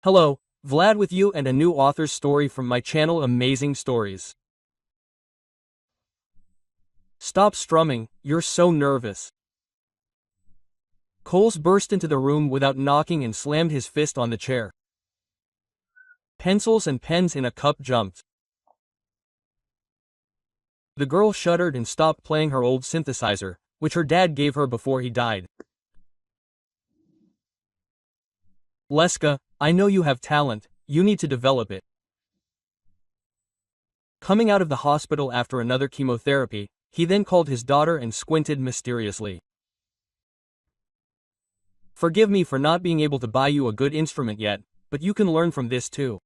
Hello, Vlad with you and a new author's story from my channel Amazing Stories. Stop strumming, you're so nervous. Coles burst into the room without knocking and slammed his fist on the chair. Pencils and pens in a cup jumped. The girl shuddered and stopped playing her old synthesizer, which her dad gave her before he died. Leska, I know you have talent, you need to develop it. Coming out of the hospital after another chemotherapy, he then called his daughter and squinted mysteriously. Forgive me for not being able to buy you a good instrument yet, but you can learn from this too.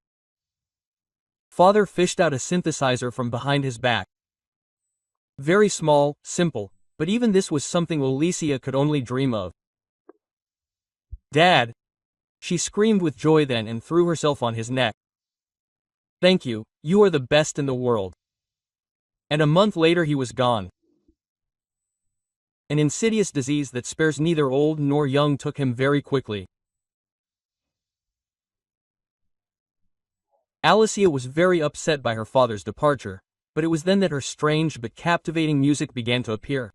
Father fished out a synthesizer from behind his back. Very small, simple, but even this was something Alicia could only dream of. Dad! She screamed with joy then and threw herself on his neck. Thank you, you are the best in the world. And a month later he was gone. An insidious disease that spares neither old nor young took him very quickly. Alicia was very upset by her father's departure, but it was then that her strange but captivating music began to appear.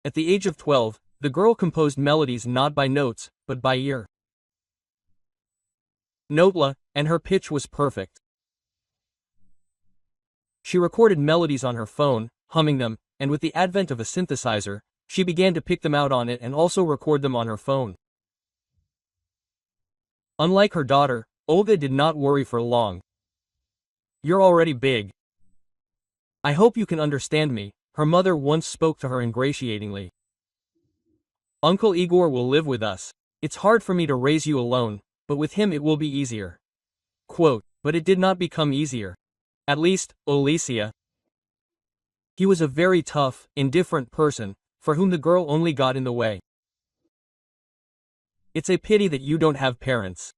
At the age of 12, the girl composed melodies not by notes, but by ear. Notla, and her pitch was perfect. She recorded melodies on her phone, humming them, and with the advent of a synthesizer, she began to pick them out on it and also record them on her phone. Unlike her daughter, Olga did not worry for long. You're already big. I hope you can understand me, her mother once spoke to her ingratiatingly. Uncle Igor will live with us. It's hard for me to raise you alone, but with him it will be easier. Quote, but it did not become easier. At least, Alicia. He was a very tough, indifferent person, for whom the girl only got in the way. It's a pity that you don't have parents.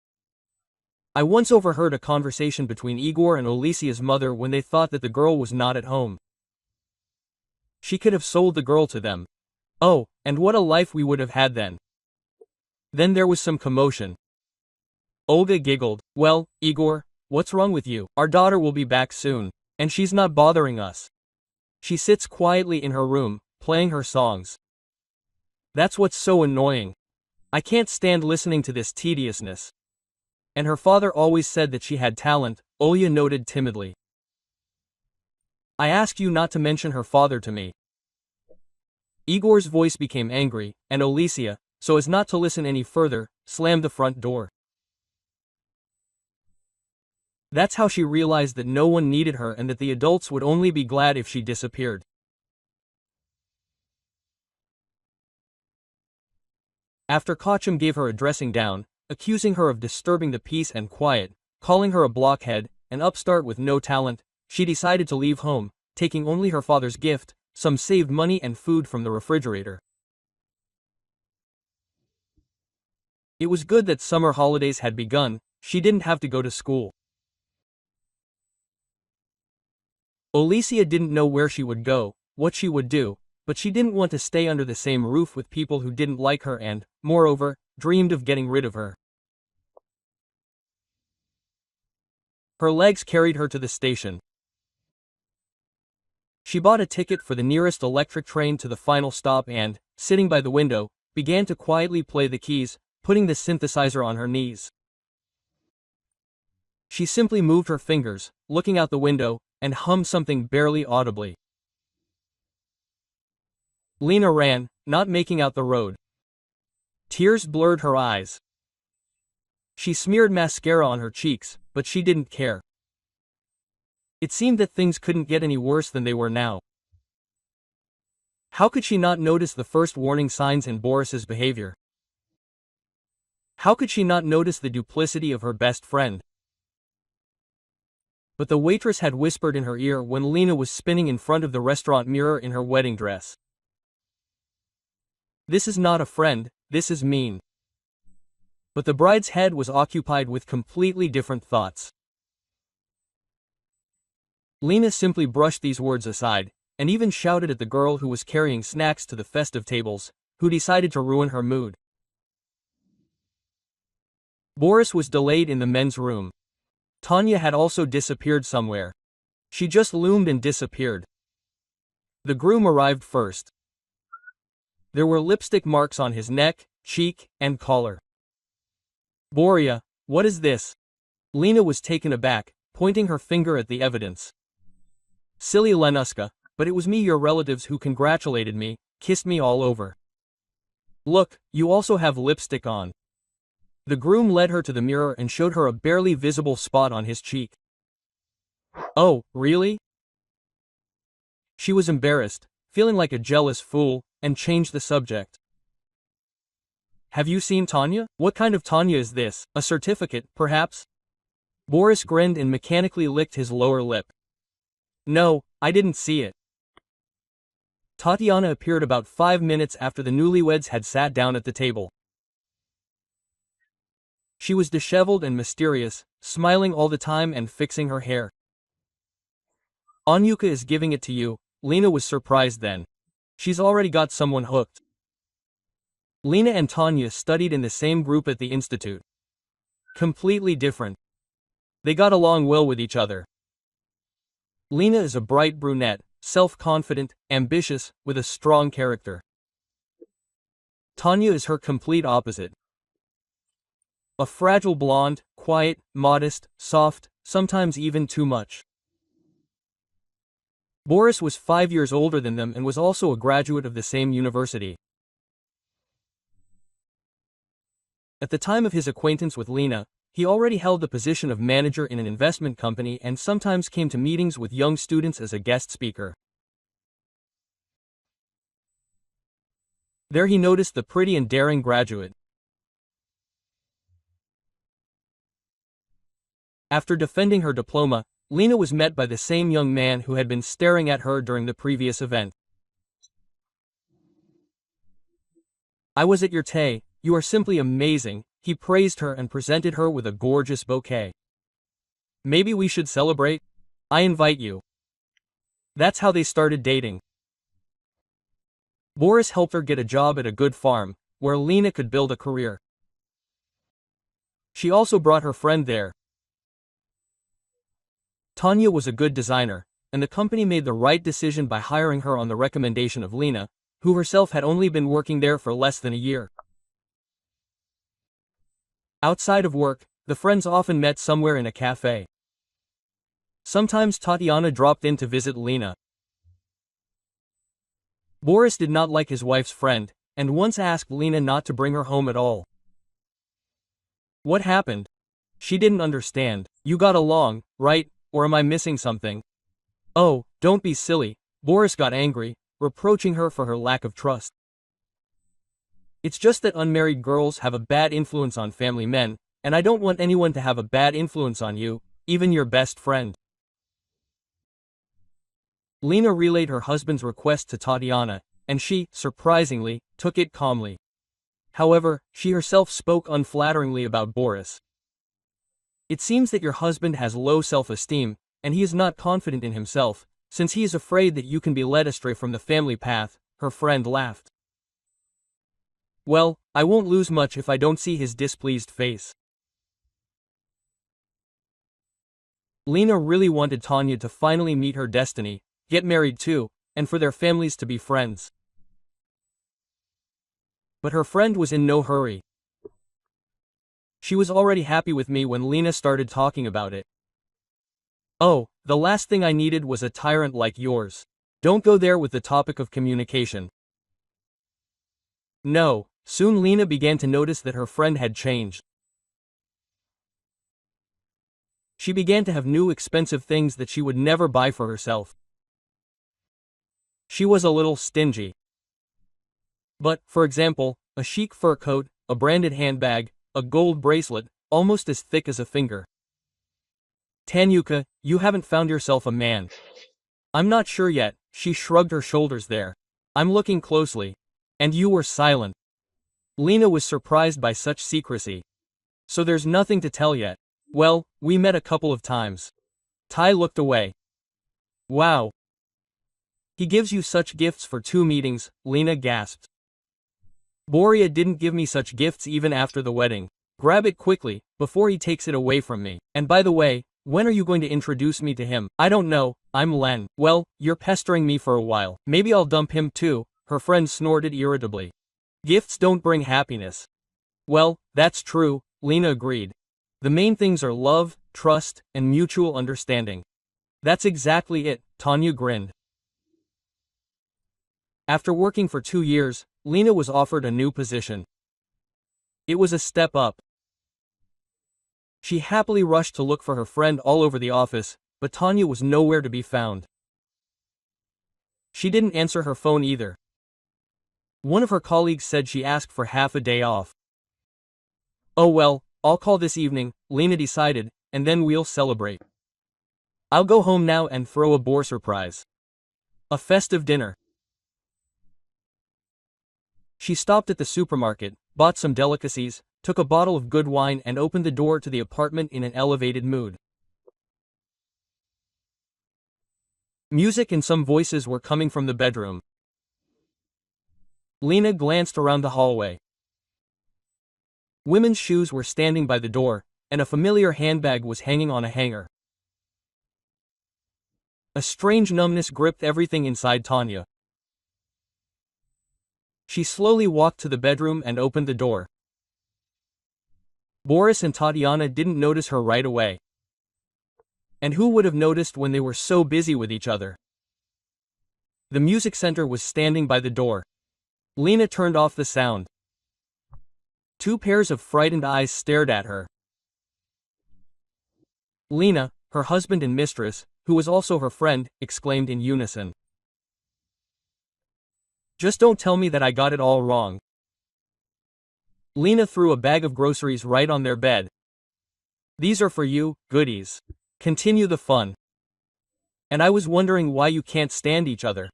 I once overheard a conversation between Igor and Alicia's mother when they thought that the girl was not at home. She could have sold the girl to them. Oh, and what a life we would have had then. Then there was some commotion. Olga giggled. Well, Igor, what's wrong with you? Our daughter will be back soon, and she's not bothering us. She sits quietly in her room, playing her songs. That's what's so annoying. I can't stand listening to this tediousness. And her father always said that she had talent, Olya noted timidly. I asked you not to mention her father to me. Igor's voice became angry, and Alicia, so as not to listen any further, slammed the front door. That's how she realized that no one needed her and that the adults would only be glad if she disappeared. After Kochum gave her a dressing down, accusing her of disturbing the peace and quiet, calling her a blockhead, an upstart with no talent, she decided to leave home, taking only her father's gift, some saved money and food from the refrigerator. It was good that summer holidays had begun, she didn't have to go to school. Alicia didn't know where she would go, what she would do, but she didn't want to stay under the same roof with people who didn't like her and, moreover, dreamed of getting rid of her. Her legs carried her to the station. She bought a ticket for the nearest electric train to the final stop and, sitting by the window, began to quietly play the keys, putting the synthesizer on her knees. She simply moved her fingers, looking out the window, and hummed something barely audibly. Lena ran, not making out the road. Tears blurred her eyes. She smeared mascara on her cheeks, but she didn't care. It seemed that things couldn't get any worse than they were now. How could she not notice the first warning signs in Boris's behavior? How could she not notice the duplicity of her best friend? But the waitress had whispered in her ear when Lena was spinning in front of the restaurant mirror in her wedding dress. This is not a friend, this is mean. But the bride's head was occupied with completely different thoughts. Lena simply brushed these words aside, and even shouted at the girl who was carrying snacks to the festive tables, who decided to ruin her mood. Boris was delayed in the men's room. Tanya had also disappeared somewhere. She just loomed and disappeared. The groom arrived first. There were lipstick marks on his neck, cheek, and collar. Boria, what is this? Lena was taken aback, pointing her finger at the evidence. Silly Lenuska, but it was me, your relatives, who congratulated me, kissed me all over. Look, you also have lipstick on. The groom led her to the mirror and showed her a barely visible spot on his cheek. Oh, really? She was embarrassed, feeling like a jealous fool, and changed the subject. Have you seen Tanya? What kind of Tanya is this? A certificate, perhaps? Boris grinned and mechanically licked his lower lip. No, I didn't see it. Tatiana appeared about 5 minutes after the newlyweds had sat down at the table. She was disheveled and mysterious, smiling all the time and fixing her hair. Anyuka is giving it to you. Lena was surprised then. She's already got someone hooked. Lena and Tanya studied in the same group at the institute. Completely different. They got along well with each other. Lena is a bright brunette, self-confident, ambitious, with a strong character. Tanya is her complete opposite. A fragile blonde, quiet, modest, soft, sometimes even too much. Boris was 5 years older than them and was also a graduate of the same university. At the time of his acquaintance with Lena, he already held the position of manager in an investment company and sometimes came to meetings with young students as a guest speaker. There he noticed the pretty and daring graduate. After defending her diploma, Lena was met by the same young man who had been staring at her during the previous event. I was at your tea, you are simply amazing, he praised her and presented her with a gorgeous bouquet. Maybe we should celebrate? I invite you. That's how they started dating. Boris helped her get a job at a good farm, where Lena could build a career. She also brought her friend there. Tanya was a good designer, and the company made the right decision by hiring her on the recommendation of Lena, who herself had only been working there for less than a year. Outside of work, the friends often met somewhere in a cafe. Sometimes Tatiana dropped in to visit Lena. Boris did not like his wife's friend, and once asked Lena not to bring her home at all. What happened? She didn't understand. You got along, right? Or am I missing something? Oh, don't be silly. Boris got angry, reproaching her for her lack of trust. It's just that unmarried girls have a bad influence on family men, and I don't want anyone to have a bad influence on you, even your best friend. Lena relayed her husband's request to Tatiana, and she, surprisingly, took it calmly. However, she herself spoke unflatteringly about Boris. It seems that your husband has low self-esteem, and he is not confident in himself, since he is afraid that you can be led astray from the family path, her friend laughed. Well, I won't lose much if I don't see his displeased face. Lena really wanted Tanya to finally meet her destiny, get married too, and for their families to be friends. But her friend was in no hurry. She was already happy with me when Lena started talking about it. Oh, the last thing I needed was a tyrant like yours. Don't go there with the topic of communication. No, soon Lena began to notice that her friend had changed. She began to have new expensive things that she would never buy for herself. She was a little stingy. But, for example, a chic fur coat, a branded handbag, a gold bracelet, almost as thick as a finger. Tanyuka, you haven't found yourself a man. I'm not sure yet, she shrugged her shoulders there. I'm looking closely. And you were silent. Lena was surprised by such secrecy. So there's nothing to tell yet. Well, we met a couple of times. Tai looked away. Wow. He gives you such gifts for 2 meetings, Lena gasped. Boria didn't give me such gifts even after the wedding. Grab it quickly, before he takes it away from me. And by the way, when are you going to introduce me to him? I don't know, I'm Len. Well, you're pestering me for a while. Maybe I'll dump him too, her friend snorted irritably. Gifts don't bring happiness. Well, that's true, Lena agreed. The main things are love, trust, and mutual understanding. That's exactly it, Tanya grinned. After working for 2 years, Lena was offered a new position. It was a step up. She happily rushed to look for her friend all over the office, but Tanya was nowhere to be found. She didn't answer her phone either. One of her colleagues said she asked for half a day off. Oh well, I'll call this evening, Lena decided, and then we'll celebrate. I'll go home now and throw a Boar surprise. A festive dinner. She stopped at the supermarket, bought some delicacies, took a bottle of good wine and opened the door to the apartment in an elevated mood. Music and some voices were coming from the bedroom. Lena glanced around the hallway. Women's shoes were standing by the door, and a familiar handbag was hanging on a hanger. A strange numbness gripped everything inside Tanya. She slowly walked to the bedroom and opened the door. Boris and Tatiana didn't notice her right away. And who would have noticed when they were so busy with each other? The music center was standing by the door. Lena turned off the sound. 2 pairs of frightened eyes stared at her. Lena, her husband and mistress, who was also her friend, exclaimed in unison. Just don't tell me that I got it all wrong. Lena threw a bag of groceries right on their bed. These are for you, goodies. Continue the fun. And I was wondering why you can't stand each other.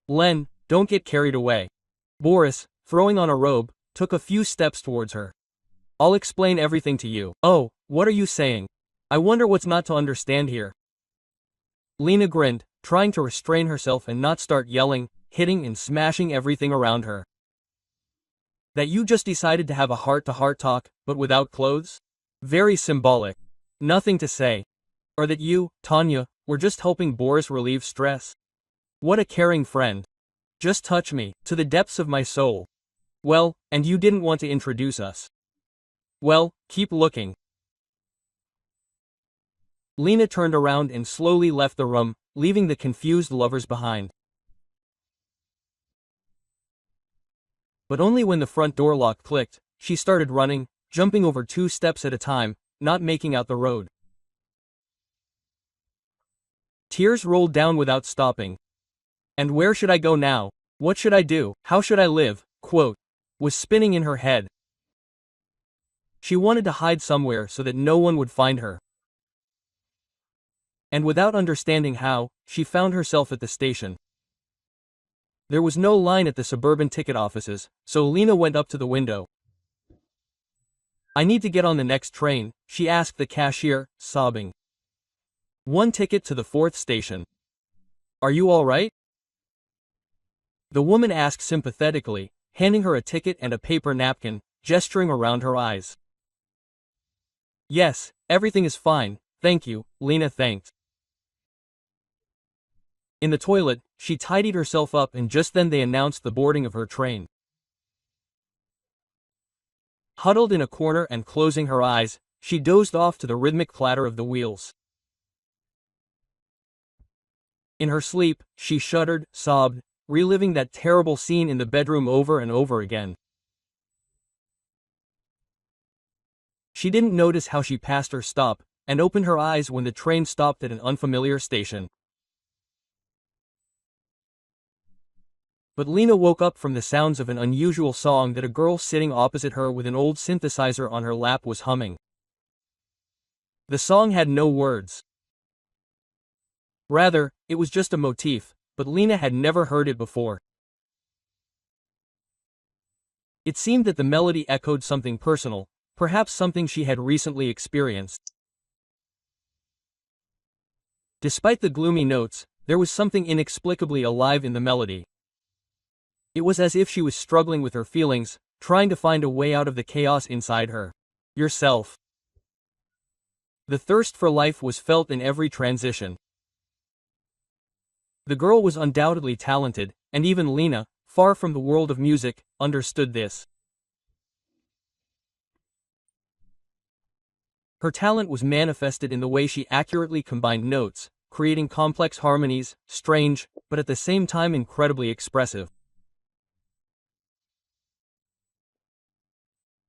Len, don't get carried away. Boris, throwing on a robe, took a few steps towards her. I'll explain everything to you. Oh, what are you saying? I wonder what's not to understand here. Lena grinned, trying to restrain herself and not start yelling, hitting and smashing everything around her. That you just decided to have a heart-to-heart talk, but without clothes? Very symbolic. Nothing to say. Or that you, Tanya, were just helping Boris relieve stress. What a caring friend. Just touch me, to the depths of my soul. Well, and you didn't want to introduce us. Well, keep looking. Lena turned around and slowly left the room, leaving the confused lovers behind. But only when the front door lock clicked, she started running, jumping over 2 steps at a time, not making out the road. Tears rolled down without stopping. And where should I go now? What should I do? How should I live? Quote, was spinning in her head. She wanted to hide somewhere so that no one would find her. And without understanding how, she found herself at the station. There was no line at the suburban ticket offices, so Lena went up to the window. I need to get on the next train, she asked the cashier, sobbing. 1 ticket to the 4th station. Are you all right? The woman asked sympathetically, handing her a ticket and a paper napkin, gesturing around her eyes. Yes, everything is fine, thank you, Lena thanked. In the toilet, she tidied herself up and just then they announced the boarding of her train. Huddled in a corner and closing her eyes, she dozed off to the rhythmic clatter of the wheels. In her sleep, she shuddered, sobbed, reliving that terrible scene in the bedroom over and over again. She didn't notice how she passed her stop, and opened her eyes when the train stopped at an unfamiliar station. But Lena woke up from the sounds of an unusual song that a girl sitting opposite her with an old synthesizer on her lap was humming. The song had no words. Rather, it was just a motif, but Lena had never heard it before. It seemed that the melody echoed something personal, perhaps something she had recently experienced. Despite the gloomy notes, there was something inexplicably alive in the melody. It was as if she was struggling with her feelings, trying to find a way out of the chaos inside her. yourself. The thirst for life was felt in every transition. The girl was undoubtedly talented, and even Lena, far from the world of music, understood this. Her talent was manifested in the way she accurately combined notes, creating complex harmonies, strange, but at the same time incredibly expressive.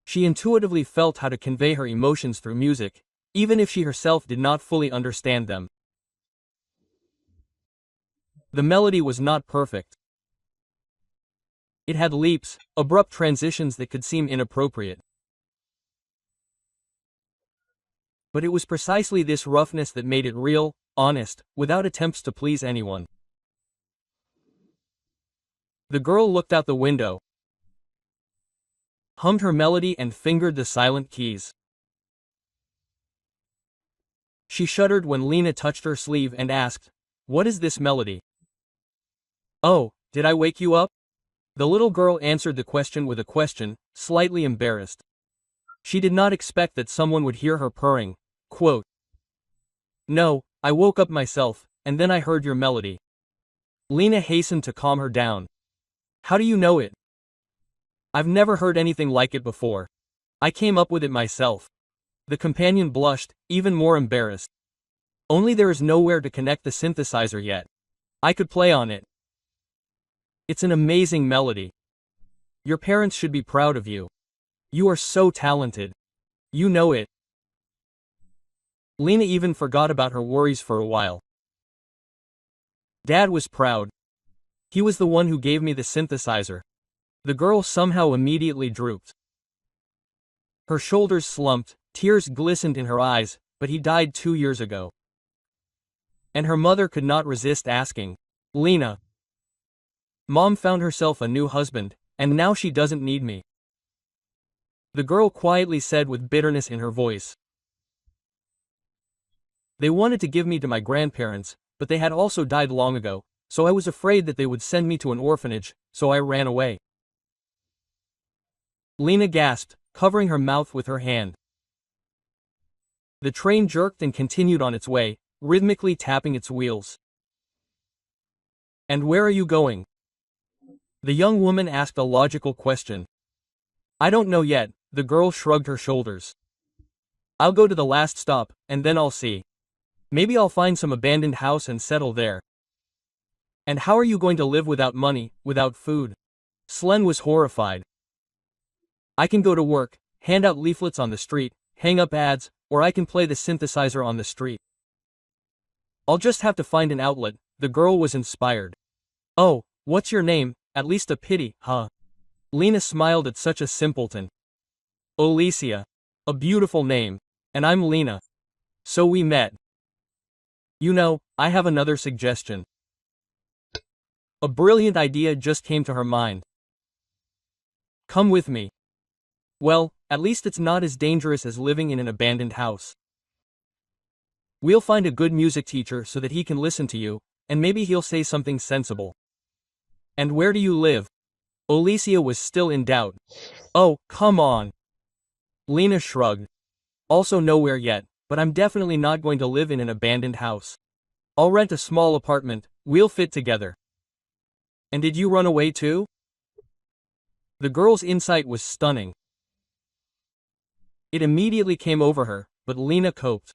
She intuitively felt how to convey her emotions through music, even if she herself did not fully understand them. The melody was not perfect. It had leaps, abrupt transitions that could seem inappropriate. But it was precisely this roughness that made it real, honest, without attempts to please anyone. The girl looked out the window, hummed her melody and fingered the silent keys. She shuddered when Lena touched her sleeve and asked, "What is this melody?" "Oh, did I wake you up?" The little girl answered the question with a question, slightly embarrassed. She did not expect that someone would hear her purring. Quote, "No, I woke up myself, and then I heard your melody." Lena hastened to calm her down. "How do you know it?" "I've never heard anything like it before. I came up with it myself." The companion blushed, even more embarrassed. "Only there is nowhere to connect the synthesizer yet. I could play on it." "It's an amazing melody. Your parents should be proud of you. You are so talented. You know it." Lena even forgot about her worries for a while. "Dad was proud. He was the one who gave me the synthesizer." The girl somehow immediately drooped. Her shoulders slumped, tears glistened in her eyes, but he died 2 years ago. And her mother could not resist asking, "Lena, Mom found herself a new husband, and now she doesn't need me." The girl quietly said with bitterness in her voice, "They wanted to give me to my grandparents, but they had also died long ago, so I was afraid that they would send me to an orphanage, so I ran away." Lena gasped, covering her mouth with her hand. The train jerked and continued on its way, rhythmically tapping its wheels. "And where are you going?" The young woman asked a logical question. "I don't know yet," the girl shrugged her shoulders. "I'll go to the last stop, and then I'll see. Maybe I'll find some abandoned house and settle there." "And how are you going to live without money, without food?" Slen was horrified. "I can go to work, hand out leaflets on the street, hang up ads, or I can play the synthesizer on the street. I'll just have to find an outlet." The girl was inspired. "Oh, what's your name? At least a pity, huh?" Lena smiled at such a simpleton. "Alicia. A beautiful name. And I'm Lena. So we met." "You know, I have another suggestion." A brilliant idea just came to her mind. "Come with me." "Well, at least it's not as dangerous as living in an abandoned house. We'll find a good music teacher so that he can listen to you, and maybe he'll say something sensible." "And where do you live?" Alicia was still in doubt. "Oh, come on." Lena shrugged. "Also nowhere yet, but I'm definitely not going to live in an abandoned house. I'll rent a small apartment, we'll fit together." "And did you run away too?" The girl's insight was stunning. It immediately came over her, but Lena coped.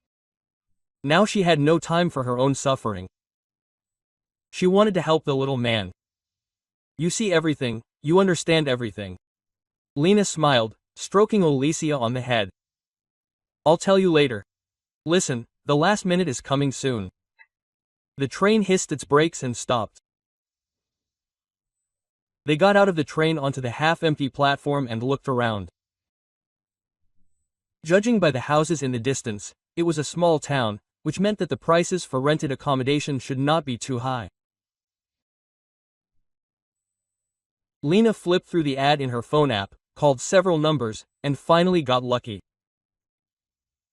Now she had no time for her own suffering. She wanted to help the little man. "You see everything, you understand everything." Lena smiled, stroking Alicia on the head. "I'll tell you later. Listen, the last minute is coming soon." The train hissed its brakes and stopped. They got out of the train onto the half-empty platform and looked around. Judging by the houses in the distance, it was a small town, which meant that the prices for rented accommodation should not be too high. Lena flipped through the ad in her phone app, called several numbers, and finally got lucky.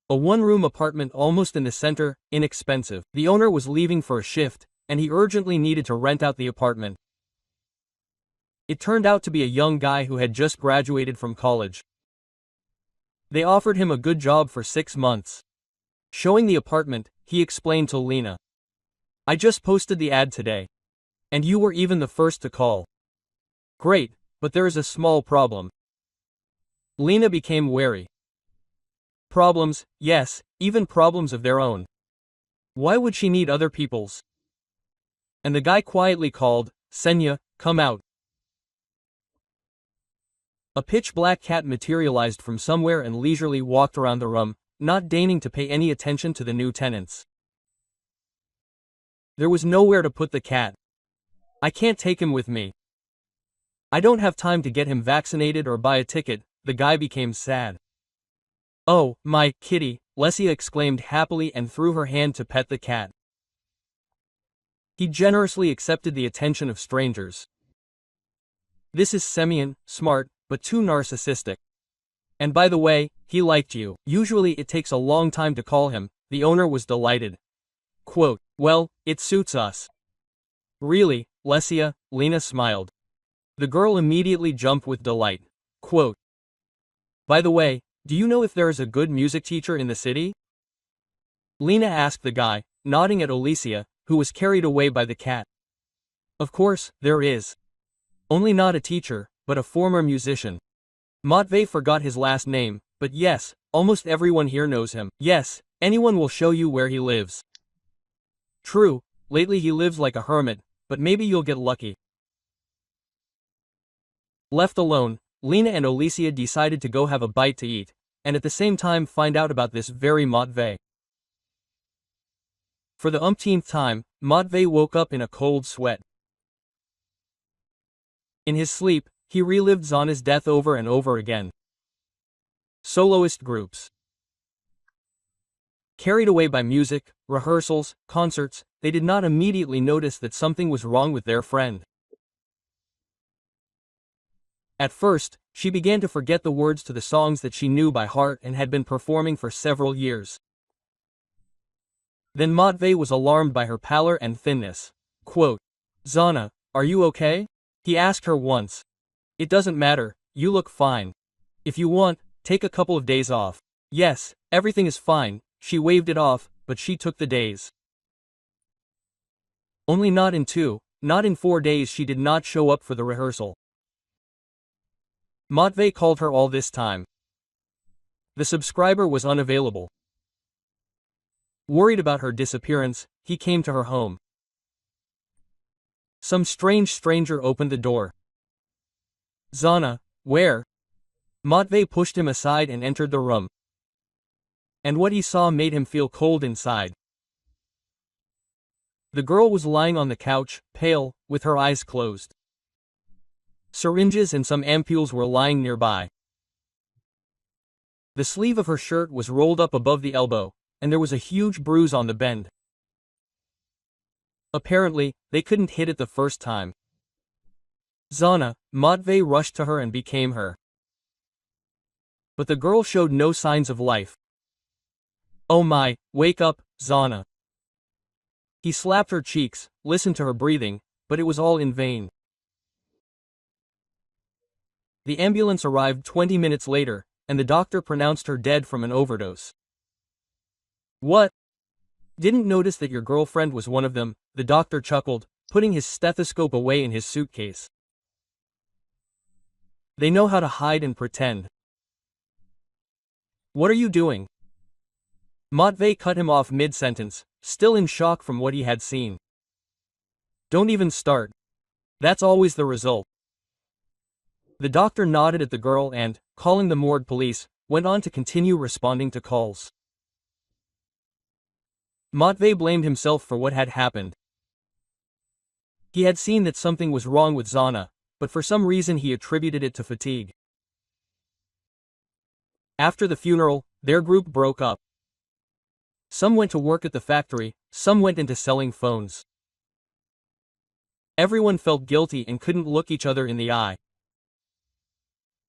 A one-room apartment almost in the center, inexpensive. The owner was leaving for a shift, and he urgently needed to rent out the apartment. It turned out to be a young guy who had just graduated from college. They offered him a good job for 6 months. Showing the apartment, he explained to Lena. I just posted the ad today. And you were even the first to call. Great, but there is a small problem. Lena became wary. Problems, yes, even problems of their own. Why would she need other people's? And the guy quietly called, Senya, come out. A pitch-black cat materialized from somewhere and leisurely walked around the room, not deigning to pay any attention to the new tenants. There was nowhere to put the cat. I can't take him with me. I don't have time to get him vaccinated or buy a ticket. The guy became sad. Oh, my kitty, Lesia exclaimed happily and threw her hand to pet the cat. He generously accepted the attention of strangers. This is Semyon, smart, but too narcissistic. And by the way, he liked you. Usually it takes a long time to call him. The owner was delighted. Quote, well, it suits us. Really, Lesia, Lena smiled. The girl immediately jumped with delight. Quote, by the way, do you know if there is a good music teacher in the city? Lena asked the guy, nodding at Olesia, who was carried away by the cat. Of course, there is. Only not a teacher, but a former musician. Matvey forgot his last name, but yes, almost everyone here knows him. Yes, anyone will show you where he lives. True, lately he lives like a hermit, but maybe you'll get lucky. Left alone, Lena and Olesia decided to go have a bite to eat, and at the same time find out about this very Matvey. For the umpteenth time, Matvey woke up in a cold sweat. In his sleep, he relived Zana's death over and over again. Soloist groups. Carried away by music, rehearsals, concerts, they did not immediately notice that something was wrong with their friend. At first, she began to forget the words to the songs that she knew by heart and had been performing for several years. Then Matvey was alarmed by her pallor and thinness. Quote, Zana, are you okay? He asked her once. It doesn't matter, you look fine. If you want, take a couple of days off. Yes, everything is fine, she waved it off, but she took the days. Only not in 2, not in 4 days she did not show up for the rehearsal. Matvey called her all this time. The subscriber was unavailable. Worried about her disappearance, he came to her home. Some strange stranger opened the door. Zana, where? Matvey pushed him aside and entered the room. And what he saw made him feel cold inside. The girl was lying on the couch, pale, with her eyes closed. Syringes and some ampules were lying nearby. The sleeve of her shirt was rolled up above the elbow, and there was a huge bruise on the bend. Apparently, they couldn't hit it the first time. Zana, Matvey rushed to her and became her. But the girl showed no signs of life. Oh my, wake up, Zana. He slapped her cheeks, listened to her breathing, but it was all in vain. The ambulance arrived 20 minutes later, and the doctor pronounced her dead from an overdose. What? Didn't notice that your girlfriend was one of them, the doctor chuckled, putting his stethoscope away in his suitcase. They know how to hide and pretend. What are you doing? Matvey cut him off mid-sentence, still in shock from what he had seen. Don't even start. That's always the result. The doctor nodded at the girl and, calling the morgue police, went on to continue responding to calls. Matvey blamed himself for what had happened. He had seen that something was wrong with Zana, but for some reason he attributed it to fatigue. After the funeral, their group broke up. Some went to work at the factory, some went into selling phones. Everyone felt guilty and couldn't look each other in the eye.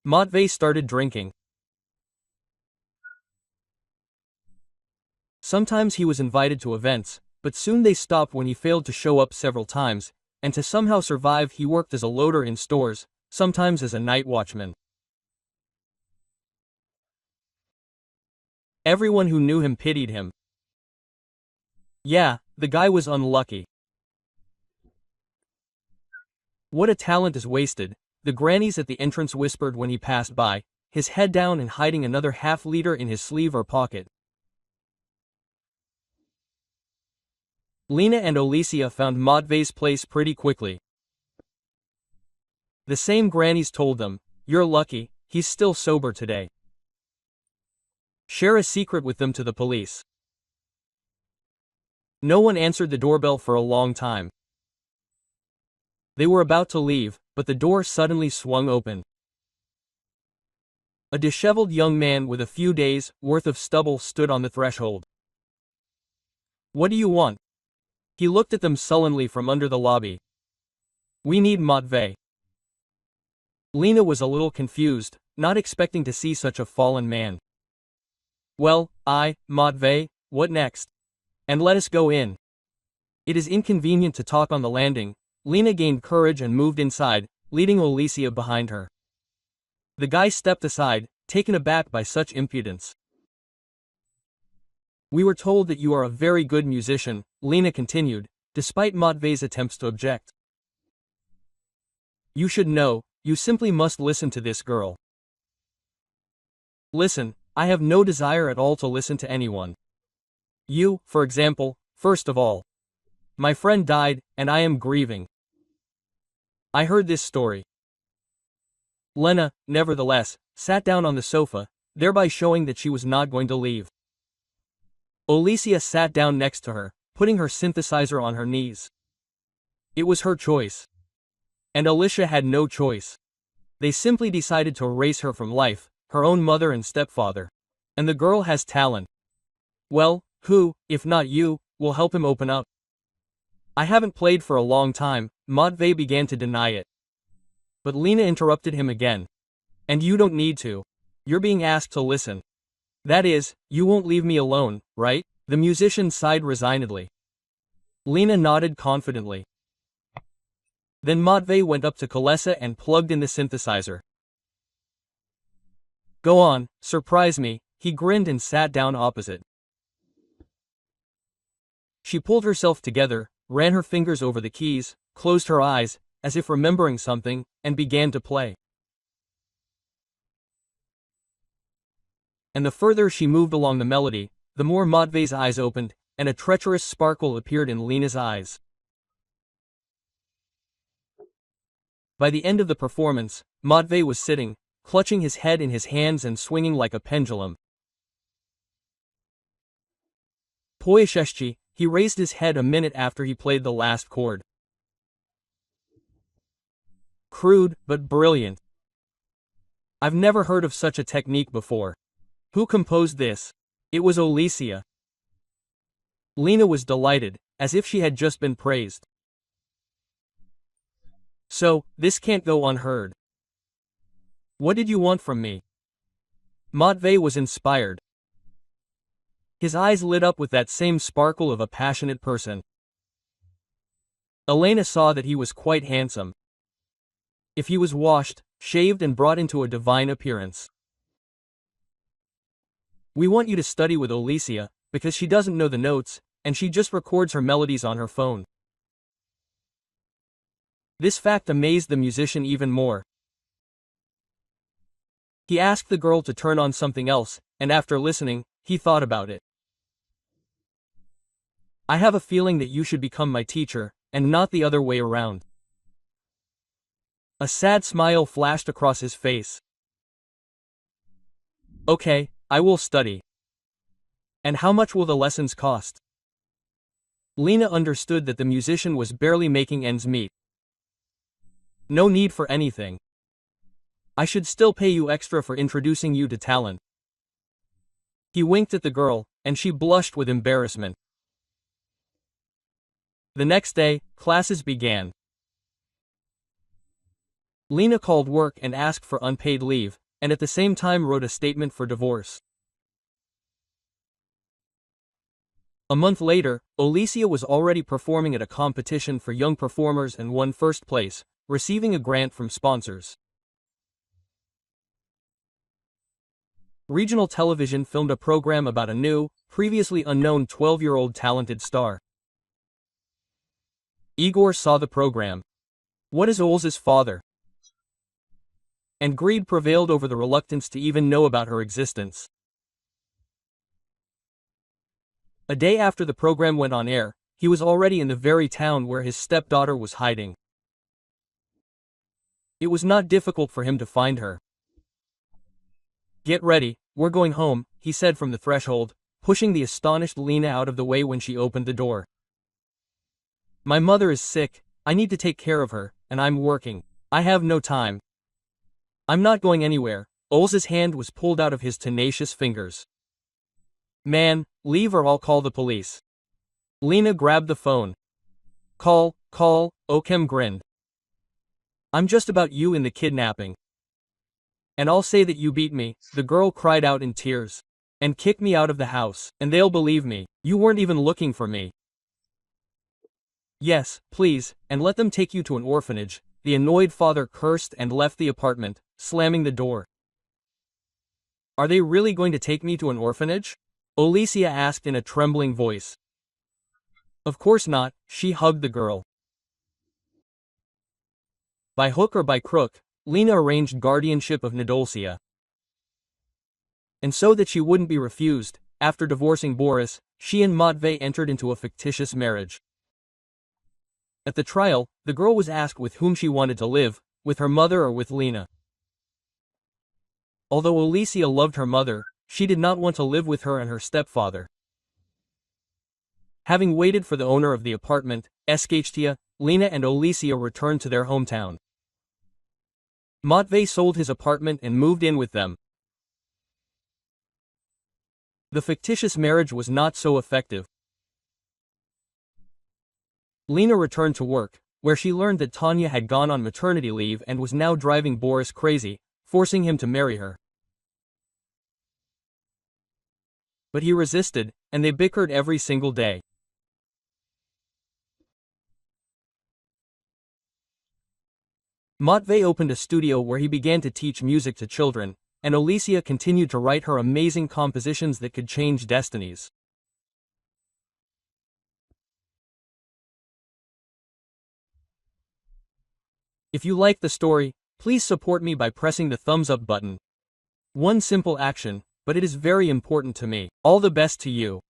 Matvey started drinking. Sometimes he was invited to events, but soon they stopped when he failed to show up several times, and to somehow survive he worked as a loader in stores, sometimes as a night watchman. Everyone who knew him pitied him. Yeah, the guy was unlucky. What a talent is wasted, the grannies at the entrance whispered when he passed by, his head down and hiding another half-liter in his sleeve or pocket. Lena and Alicia found Matvei's place pretty quickly. The same grannies told them, "You're lucky, he's still sober today." Share a secret with them to the police. No one answered the doorbell for a long time. They were about to leave, but the door suddenly swung open. A disheveled young man with a few days' worth of stubble stood on the threshold. "What do you want?" He looked at them sullenly from under the lobby. "We need Matvei." Lena was a little confused, not expecting to see such a fallen man. "Well, Matvei, what next? And let us go in. It is inconvenient to talk on the landing." Lena gained courage and moved inside, leading Alicia behind her. The guy stepped aside, taken aback by such impudence. "We were told that you are a very good musician," Lena continued, despite Matvei's attempts to object. "You should know, you simply must listen to this girl." "Listen, I have no desire at all to listen to anyone. You, for example, first of all. My friend died, and I am grieving. I heard this story." Lena, nevertheless, sat down on the sofa, thereby showing that she was not going to leave. Alicia sat down next to her, putting her synthesizer on her knees. It was her choice. And Alicia had no choice. They simply decided to erase her from life, her own mother and stepfather. And the girl has talent. Well, who, if not you, will help him open up? "I haven't played for a long time," Matvei began to deny it. But Lena interrupted him again. "And you don't need to. You're being asked to listen. That is, you won't leave me alone, right?" The musician sighed resignedly. Lena nodded confidently. Then Matvei went up to Kolesa and plugged in the synthesizer. "Go on, surprise me," he grinned and sat down opposite. She pulled herself together, ran her fingers over the keys, closed her eyes, as if remembering something, and began to play. And the further she moved along the melody, the more Matvei's eyes opened, and a treacherous sparkle appeared in Lena's eyes. By the end of the performance, Matvei was sitting, clutching his head in his hands and swinging like a pendulum. Poisheshchi, he raised his head a minute after he played the last chord. Crude, but brilliant. I've never heard of such a technique before. Who composed this? It was Alicia. Lena was delighted, as if she had just been praised. So, this can't go unheard. What did you want from me? Matvei was inspired. His eyes lit up with that same sparkle of a passionate person. Elena saw that he was quite handsome. If he was washed, shaved and brought into a divine appearance. We want you to study with Alicia, because she doesn't know the notes, and she just records her melodies on her phone. This fact amazed the musician even more. He asked the girl to turn on something else, and after listening, he thought about it. I have a feeling that you should become my teacher, and not the other way around. A sad smile flashed across his face. Okay, I will study. And how much will the lessons cost? Lena understood that the musician was barely making ends meet. No need for anything. I should still pay you extra for introducing you to talent. He winked at the girl, and she blushed with embarrassment. The next day, classes began. Lena called work and asked for unpaid leave, and at the same time wrote a statement for divorce. A month later, Alicia was already performing at a competition for young performers and won first place, receiving a grant from sponsors. Regional television filmed a program about a new, previously unknown 12-year-old talented star. Igor saw the program. What is Olza's father? And greed prevailed over the reluctance to even know about her existence. A day after the program went on air, he was already in the very town where his stepdaughter was hiding. It was not difficult for him to find her. "Get ready, we're going home," he said from the threshold, pushing the astonished Lena out of the way when she opened the door. "My mother is sick, I need to take care of her, and I'm working. I have no time." "I'm not going anywhere." Olza's hand was pulled out of his tenacious fingers. "Man, leave or I'll call the police." Lena grabbed the phone. Call, Okem grinned. "I'm just about you in the kidnapping. And I'll say that you beat me," the girl cried out in tears. "And kick me out of the house, and they'll believe me. You weren't even looking for me." "Yes, please, and let them take you to an orphanage," the annoyed father cursed and left the apartment, slamming the door. "Are they really going to take me to an orphanage?" Olesya asked in a trembling voice. "Of course not," she hugged the girl. By hook or by crook, Lena arranged guardianship of Nadolsia. And so that she wouldn't be refused, after divorcing Boris, she and Matvey entered into a fictitious marriage. At the trial, the girl was asked with whom she wanted to live, with her mother or with Lena. Although Olesya loved her mother, she did not want to live with her and her stepfather. Having waited for the owner of the apartment, Eskhtya, Lena and Olesya returned to their hometown. Matvey sold his apartment and moved in with them. The fictitious marriage was not so effective. Lena returned to work, where she learned that Tanya had gone on maternity leave and was now driving Boris crazy, forcing him to marry her. But he resisted, and they bickered every single day. Matvey opened a studio where he began to teach music to children, and Olesya continued to write her amazing compositions that could change destinies. If you like the story, please support me by pressing the thumbs up button. One simple action, but it is very important to me. All the best to you.